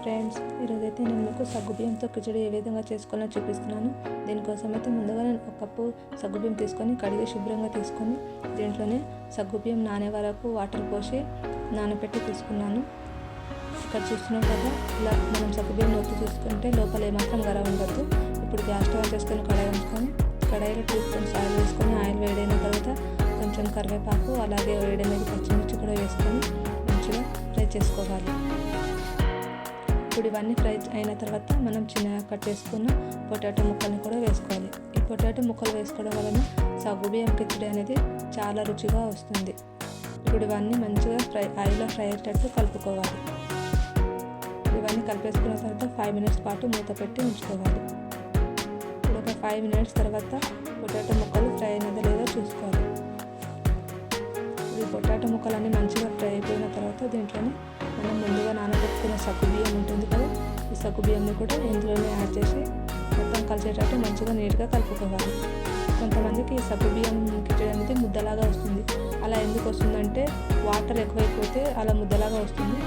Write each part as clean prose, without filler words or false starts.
Friends, ఈరోజైతే నేను మీకు సగ్గుబియ్యంతో కిచడి ఏ విధంగా చేసుకోవాలో చూపిస్తున్నాను. దీనికోసం అయితే ముందుగా నేను ఒక కప్పు సగ్గుబియ్యం తీసుకొని కడిగి శుభ్రంగా తీసుకొని దీంట్లోనే సగ్గుబియ్యం నానే వరకు వాటర్ పోసి నానబెట్టి తీసుకున్నాను. ఇక్కడ చూస్తున్నాం కదా, ఇలా మనం సగ్గుబియ్యం ఒత్తి చూసుకుంటే లోపల ఏమాత్రం గర ఉండద్దు. ఇప్పుడు గ్యాస్ స్టవ్ చేసుకొని కడాయి ఉంచుకొని కడాయిలో 2 స్పూన్స్ ఆయిల్ వేసుకొని ఆయిల్ వేడైన తర్వాత కొంచెం కరివేపాకు అలాగే వేడైన పచ్చిమిర్చి కూడా వేసుకొని మంచిగా ఫ్రై చేసుకోవాలి. ఇప్పుడు ఇవన్నీ ఫ్రై అయిన తర్వాత మనం చిన్నగా కట్ చేసుకున్న పొటాటో ముక్కల్ని కూడా వేసుకోవాలి. ఈ పొటాటో ముక్కలు వేసుకోవడం వలన సగ్గుబియ్యం కిచడి అనేది చాలా రుచిగా వస్తుంది. ఇప్పుడు ఇవన్నీ మంచిగా ఆయిల్లో ఫ్రై అయ్యేటట్టు కలుపుకోవాలి. ఇవన్నీ కలిపేసుకున్న తర్వాత 5 మినిట్స్ పాటు మూత పెట్టి ఉంచుకోవాలి. ఇప్పుడు ఒక 5 మినిట్స్ తర్వాత పొటాటో ముక్కలు ఫ్రై అయినదో లేదో చూసుకోవాలి. ఈ పొటాటో ముక్కలన్నీ మంచిగా ఫ్రై అయిపోయిన తర్వాత దీంట్లోనే మనం ముందుగా నానబెట్టుకున్న సగ్గుబియ్యం ఉంటుంది కదా, ఈ సగ్గుబియ్యంని కూడా ఇందులోనే యాడ్ చేసి మొత్తం కలిసేటట్టు మంచిగా నీట్గా కలుపుకోవాలి. కొంతమందికి ఈ సగ్గుబియ్యం కిచడి అనేది ముద్దలాగా వస్తుంది. అలా ఎందుకు వస్తుందంటే వాటర్ ఎక్కువైపోతే అలా ముద్దలాగా వస్తుంది.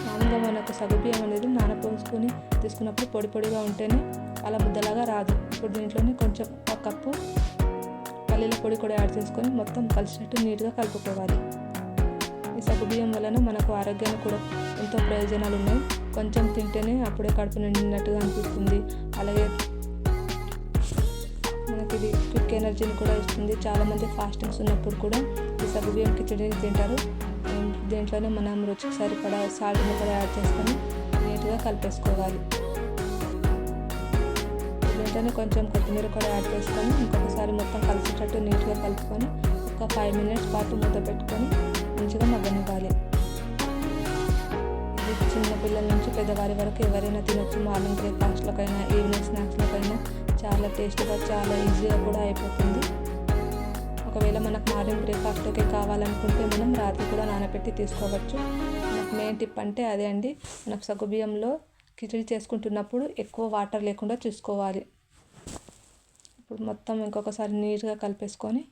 మామూలుగా మనకు సగ్గుబియ్యం అనేది నానపోసుకొని తీసుకున్నప్పుడు పొడి పొడిగా ఉంటేనే అలా ముద్దలాగా రాదు. ఇప్పుడు దీంట్లోనే కొంచెం ఒక కప్పు పల్లీల పొడి కూడా యాడ్ చేసుకొని మొత్తం కలిసేటట్టు నీట్గా కలుపుకోవాలి. ఈ సగ్గుబియ్యం వలన మనకు ఆరోగ్యానికి కూడా ఎంతో ప్రయోజనాలు ఉన్నాయి. కొంచెం తింటేనే అప్పుడే కడుపు నిండినట్టుగా అనిపిస్తుంది. అలాగే మనకి ఇది క్విక్ ఎనర్జీని కూడా ఇస్తుంది. చాలామంది ఫాస్టింగ్స్ ఉన్నప్పుడు కూడా ఈ సగ్గుబియ్యం కిచడిని తింటారు. దీంట్లోనే మనం రుచికి సరిపడా సాల్ట్ని కూడా యాడ్ చేసుకొని నీట్గా కలిపేసుకోవాలి. దీంట్లోనే కొంచెం కొత్తిమీర కూడా యాడ్ చేసుకొని ఇంకొకసారి మొత్తం కలిసేటట్టు నీట్గా కలుపుకొని ఒక 5 మినిట్స్ పాటు మూత పెట్టుకొని మంచిగా మగ్గనివ్వాలి. ఇది చిన్న పిల్లల నుంచి పెద్దవారి వరకు ఎవరైనా తినొచ్చు. మార్నింగ్ బ్రేక్ఫాస్ట్లకైనా ఈవినింగ్ స్నాక్స్లకైనా చాలా టేస్ట్గా చాలా ఈజీగా కూడా అయిపోతుంది. ఒకవేళ మనకు మార్నింగ్ బ్రేక్ఫాస్ట్లోకి కావాలనుకుంటే మనం రాత్రి కూడా నానబెట్టి తీసుకోవచ్చు. మనకు మెయిన్ టిప్ అంటే అదే అండి, మనకు సగ్గుబియ్యంలో కిచడి చేసుకుంటున్నప్పుడు ఎక్కువ వాటర్ లేకుండా చూసుకోవాలి. ఇప్పుడు మొత్తం ఇంకొకసారి నీట్గా కలిపేసుకొని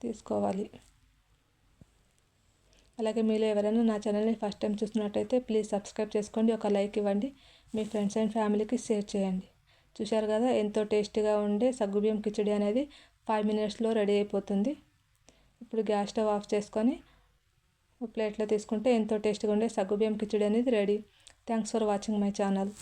తీసుకోవాలి. అలాగే మీలో ఎవరైనా నా ఛానల్ని ఫస్ట్ టైం చూస్తున్నట్టయితే ప్లీజ్ సబ్స్క్రైబ్ చేసుకోండి, ఒక లైక్ ఇవ్వండి, మీ ఫ్రెండ్స్ అండ్ ఫ్యామిలీకి షేర్ చేయండి. చూశారు కదా, ఎంతో టేస్టీగా ఉండే సగ్గుబియ్యం కిచడి అనేది 5 మినిట్స్లో రెడీ అయిపోతుంది. ఇప్పుడు గ్యాస్ స్టవ్ ఆఫ్ చేసుకొని ప్లేట్లో తీసుకుంటే ఎంతో టేస్టీగా ఉండే సగ్గుబియ్యం కిచడి అనేది ready. Thanks for watching my channel.